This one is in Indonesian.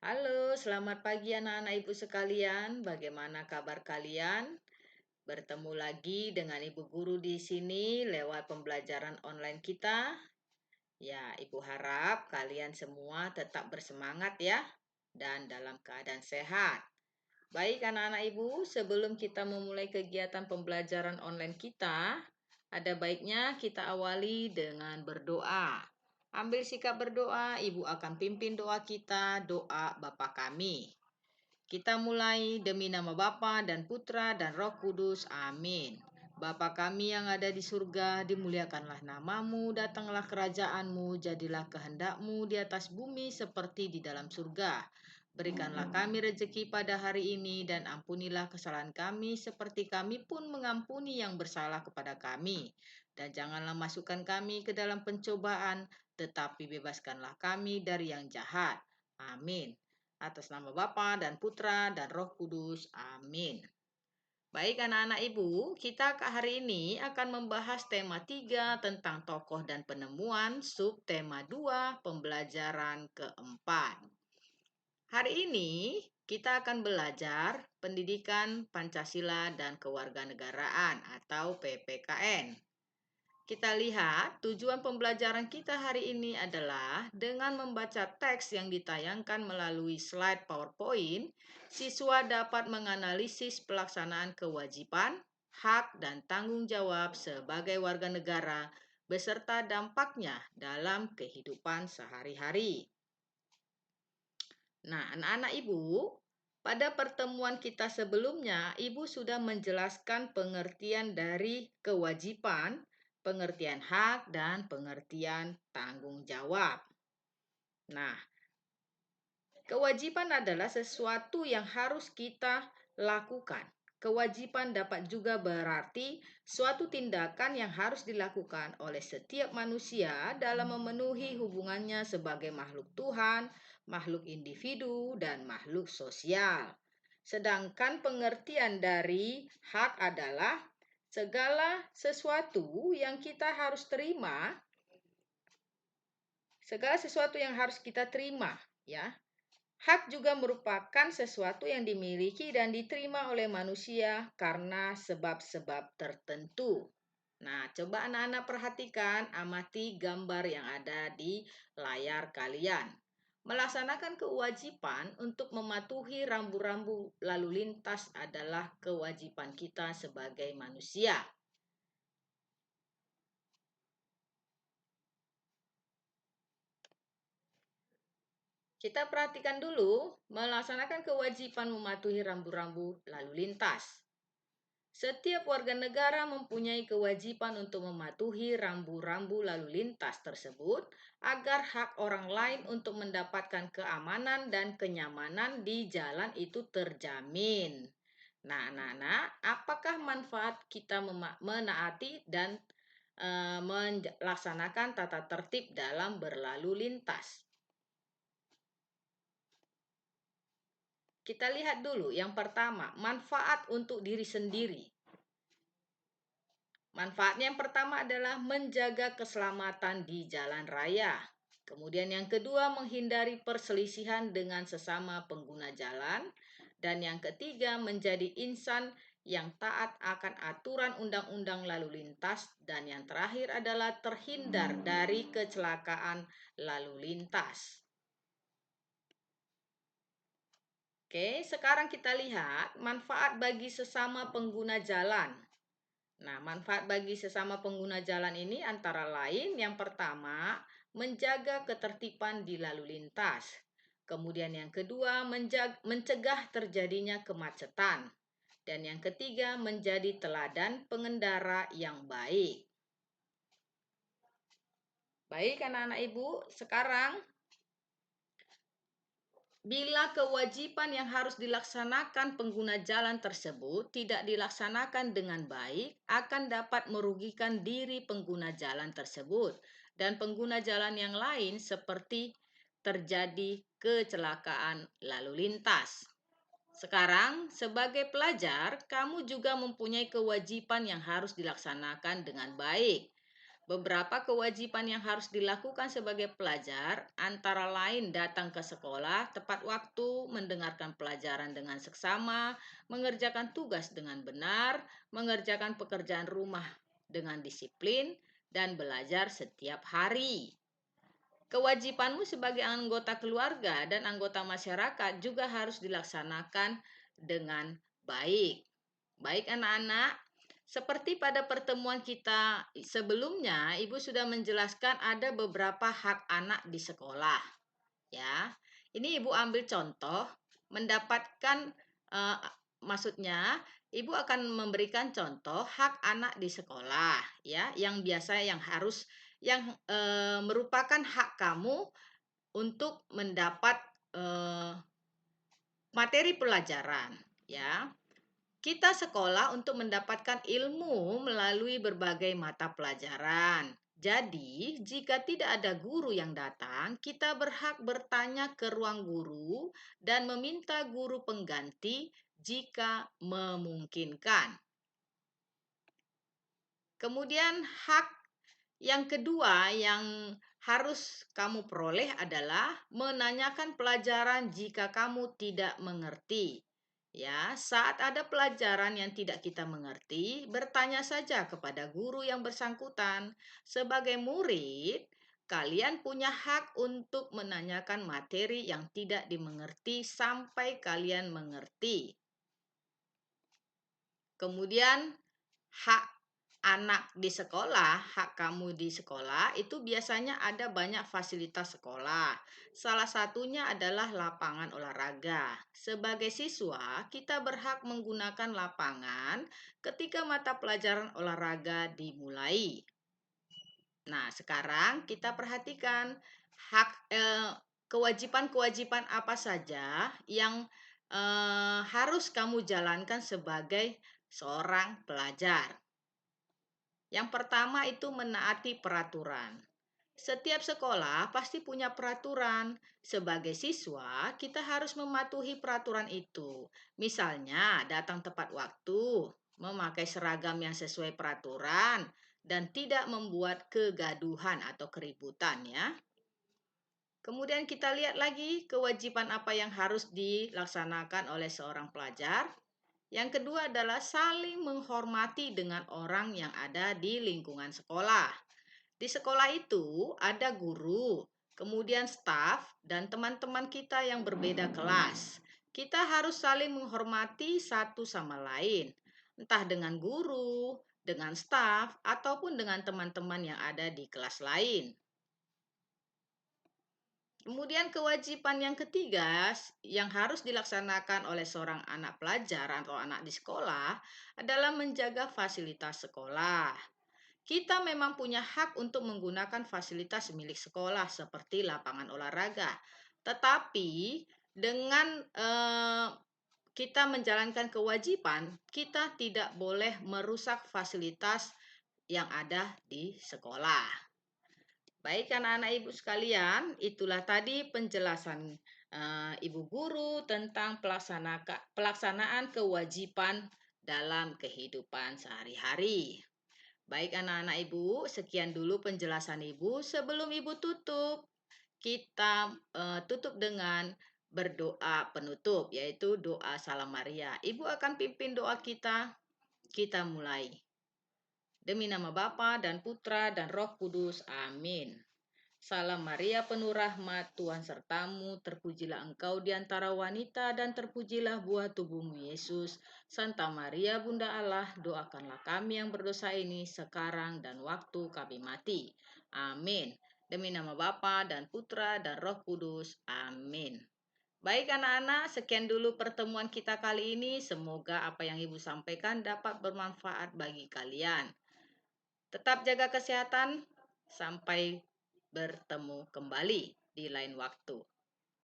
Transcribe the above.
Halo, selamat pagi anak-anak ibu sekalian. Bagaimana kabar kalian? Bertemu lagi dengan ibu guru di sini lewat pembelajaran online kita. Ya, ibu harap kalian semua tetap bersemangat ya dan dalam keadaan sehat. Baik anak-anak ibu, sebelum kita memulai kegiatan pembelajaran online kita, ada baiknya kita awali dengan berdoa. Ambil sikap berdoa, ibu akan pimpin doa kita, doa Bapa kami. Kita mulai demi nama Bapa dan Putra dan Roh Kudus. Amin. Bapa kami yang ada di surga, dimuliakanlah namamu, datanglah kerajaanmu, jadilah kehendakmu di atas bumi seperti di dalam surga. Berikanlah kami rezeki pada hari ini dan ampunilah kesalahan kami seperti kami pun mengampuni yang bersalah kepada kami. Dan janganlah masukkan kami ke dalam pencobaan, tetapi bebaskanlah kami dari yang jahat. Amin. Atas nama Bapa dan Putra dan Roh Kudus. Amin. Baik anak-anak ibu, kita hari ini akan membahas tema 3 tentang tokoh dan penemuan, subtema 2 pembelajaran keempat. Hari ini kita akan belajar pendidikan Pancasila dan kewarganegaraan atau PPKN. Kita lihat tujuan pembelajaran kita hari ini adalah dengan membaca teks yang ditayangkan melalui slide PowerPoint, siswa dapat menganalisis pelaksanaan kewajiban, hak, dan tanggung jawab sebagai warga negara beserta dampaknya dalam kehidupan sehari-hari. Nah, anak-anak ibu, pada pertemuan kita sebelumnya, ibu sudah menjelaskan pengertian dari kewajiban, pengertian hak, dan pengertian tanggung jawab. Nah, kewajiban adalah sesuatu yang harus kita lakukan. Kewajiban dapat juga berarti suatu tindakan yang harus dilakukan oleh setiap manusia dalam memenuhi hubungannya sebagai makhluk Tuhan, makhluk individu, dan makhluk sosial. Sedangkan pengertian dari hak adalah segala sesuatu yang kita harus terima, segala sesuatu yang harus kita terima, ya. Hak juga merupakan sesuatu yang dimiliki dan diterima oleh manusia karena sebab-sebab tertentu. Nah, coba anak-anak perhatikan, amati gambar yang ada di layar kalian. Melaksanakan kewajiban untuk mematuhi rambu-rambu lalu lintas adalah kewajiban kita sebagai manusia. Kita perhatikan dulu, melaksanakan kewajiban mematuhi rambu-rambu lalu lintas. Setiap warga negara mempunyai kewajiban untuk mematuhi rambu-rambu lalu lintas tersebut agar hak orang lain untuk mendapatkan keamanan dan kenyamanan di jalan itu terjamin. Nah, anak-anak, apakah manfaat kita menaati dan melaksanakan tata tertib dalam berlalu lintas? Kita lihat dulu, yang pertama, manfaat untuk diri sendiri. Manfaatnya yang pertama adalah menjaga keselamatan di jalan raya. Kemudian yang kedua, menghindari perselisihan dengan sesama pengguna jalan. Dan yang ketiga, menjadi insan yang taat akan aturan undang-undang lalu lintas. Dan yang terakhir adalah terhindar dari kecelakaan lalu lintas. Oke, sekarang kita lihat manfaat bagi sesama pengguna jalan. Nah, manfaat bagi sesama pengguna jalan ini antara lain yang pertama, menjaga ketertiban di lalu lintas. Kemudian yang kedua, mencegah terjadinya kemacetan. Dan yang ketiga, menjadi teladan pengendara yang baik. Baik anak-anak ibu, sekarang bila kewajiban yang harus dilaksanakan pengguna jalan tersebut tidak dilaksanakan dengan baik, akan dapat merugikan diri pengguna jalan tersebut dan pengguna jalan yang lain seperti terjadi kecelakaan lalu lintas. Sekarang, sebagai pelajar, kamu juga mempunyai kewajiban yang harus dilaksanakan dengan baik. Beberapa kewajiban yang harus dilakukan sebagai pelajar antara lain datang ke sekolah tepat waktu, mendengarkan pelajaran dengan seksama, mengerjakan tugas dengan benar, mengerjakan pekerjaan rumah dengan disiplin, dan belajar setiap hari. Kewajibanmu sebagai anggota keluarga dan anggota masyarakat juga harus dilaksanakan dengan baik. Baik anak-anak, seperti pada pertemuan kita sebelumnya, Ibu sudah menjelaskan ada beberapa hak anak di sekolah, ya. Ini Ibu ambil contoh mendapatkan eh, maksudnya Ibu akan memberikan contoh hak anak di sekolah, ya, yang biasa yang merupakan hak kamu untuk mendapat eh, materi pelajaran, ya. Kita sekolah untuk mendapatkan ilmu melalui berbagai mata pelajaran. Jadi, jika tidak ada guru yang datang, kita berhak bertanya ke ruang guru dan meminta guru pengganti jika memungkinkan. Kemudian, hak yang kedua yang harus kamu peroleh adalah menanyakan pelajaran jika kamu tidak mengerti. Ya, saat ada pelajaran yang tidak kita mengerti, bertanya saja kepada guru yang bersangkutan. Sebagai murid, kalian punya hak untuk menanyakan materi yang tidak dimengerti sampai kalian mengerti. Kemudian, hak anak di sekolah, hak kamu di sekolah, itu biasanya ada banyak fasilitas sekolah. Salah satunya adalah lapangan olahraga. Sebagai siswa, kita berhak menggunakan lapangan ketika mata pelajaran olahraga dimulai. Nah, sekarang kita perhatikan kewajiban-kewajiban apa saja yang harus kamu jalankan sebagai seorang pelajar. Yang pertama itu menaati peraturan. Setiap sekolah pasti punya peraturan. Sebagai siswa, kita harus mematuhi peraturan itu. Misalnya, datang tepat waktu, memakai seragam yang sesuai peraturan, dan tidak membuat kegaduhan atau keributan ya. Kemudian kita lihat lagi kewajiban apa yang harus dilaksanakan oleh seorang pelajar. Yang kedua adalah saling menghormati dengan orang yang ada di lingkungan sekolah. Di sekolah itu ada guru, kemudian staf, dan teman-teman kita yang berbeda kelas. Kita harus saling menghormati satu sama lain, entah dengan guru, dengan staf, ataupun dengan teman-teman yang ada di kelas lain. Kemudian kewajiban yang ketiga yang harus dilaksanakan oleh seorang anak pelajar atau anak di sekolah adalah menjaga fasilitas sekolah. Kita memang punya hak untuk menggunakan fasilitas milik sekolah seperti lapangan olahraga. Tetapi dengan kita menjalankan kewajiban, kita tidak boleh merusak fasilitas yang ada di sekolah. Baik anak-anak ibu sekalian, itulah tadi penjelasan ibu guru tentang pelaksanaan kewajiban dalam kehidupan sehari-hari. Baik anak-anak ibu, sekian dulu penjelasan ibu. Sebelum ibu tutup, kita tutup dengan berdoa penutup, yaitu doa Salam Maria. Ibu akan pimpin doa kita. Kita mulai. Demi nama Bapa dan Putra dan Roh Kudus. Amin. Salam Maria penuh rahmat, Tuhan sertamu, terpujilah engkau di antara wanita dan terpujilah buah tubuhmu Yesus. Santa Maria Bunda Allah, doakanlah kami yang berdosa ini sekarang dan waktu kami mati. Amin. Demi nama Bapa dan Putra dan Roh Kudus. Amin. Baik anak-anak, sekian dulu pertemuan kita kali ini. Semoga apa yang Ibu sampaikan dapat bermanfaat bagi kalian. Tetap jaga kesehatan. Sampai bertemu kembali di lain waktu.